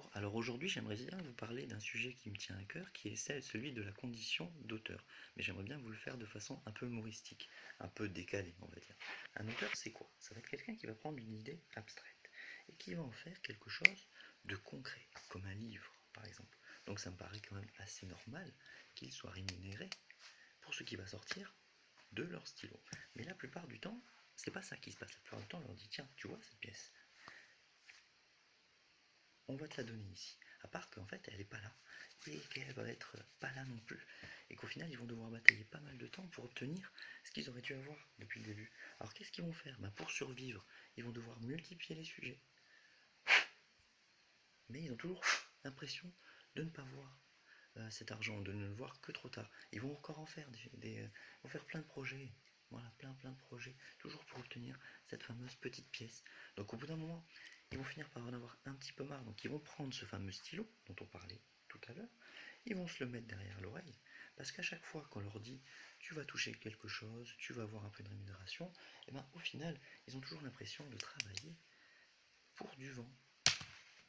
Bonjour, alors aujourd'hui j'aimerais bien vous parler d'un sujet qui me tient à cœur, qui est celui de la condition d'auteur. Mais j'aimerais bien vous le faire de façon un peu humoristique, un peu décalée on va dire. Un auteur c'est quoi? Ça va être quelqu'un qui va prendre une idée abstraite et qui va en faire quelque chose de concret, comme un livre par exemple. Donc ça me paraît quand même assez normal qu'il soit rémunéré pour ce qui va sortir de leur stylo. Mais la plupart du temps, c'est pas ça qui se passe. La plupart du temps on leur dit tiens, tu vois cette pièce? On va te la donner ici. À part qu'en fait, elle n'est pas là. Et qu'elle va être pas là non plus. Et qu'au final, ils vont devoir batailler pas mal de temps pour obtenir ce qu'ils auraient dû avoir depuis le début. Alors qu'est-ce qu'ils vont faire? Pour survivre, ils vont devoir multiplier les sujets. Mais ils ont toujours l'impression de ne pas voir cet argent, de ne le voir que trop tard. Ils vont encore en faire vont faire plein de projets. Voilà, plein de projets, toujours pour obtenir cette fameuse petite pièce. Donc au bout d'un moment, ils vont finir par en avoir un petit peu marre. Donc ils vont prendre ce fameux stylo dont on parlait tout à l'heure, ils vont se le mettre derrière l'oreille, parce qu'à chaque fois qu'on leur dit tu vas toucher quelque chose, tu vas avoir un peu de rémunération, et au final, ils ont toujours l'impression de travailler pour du vent.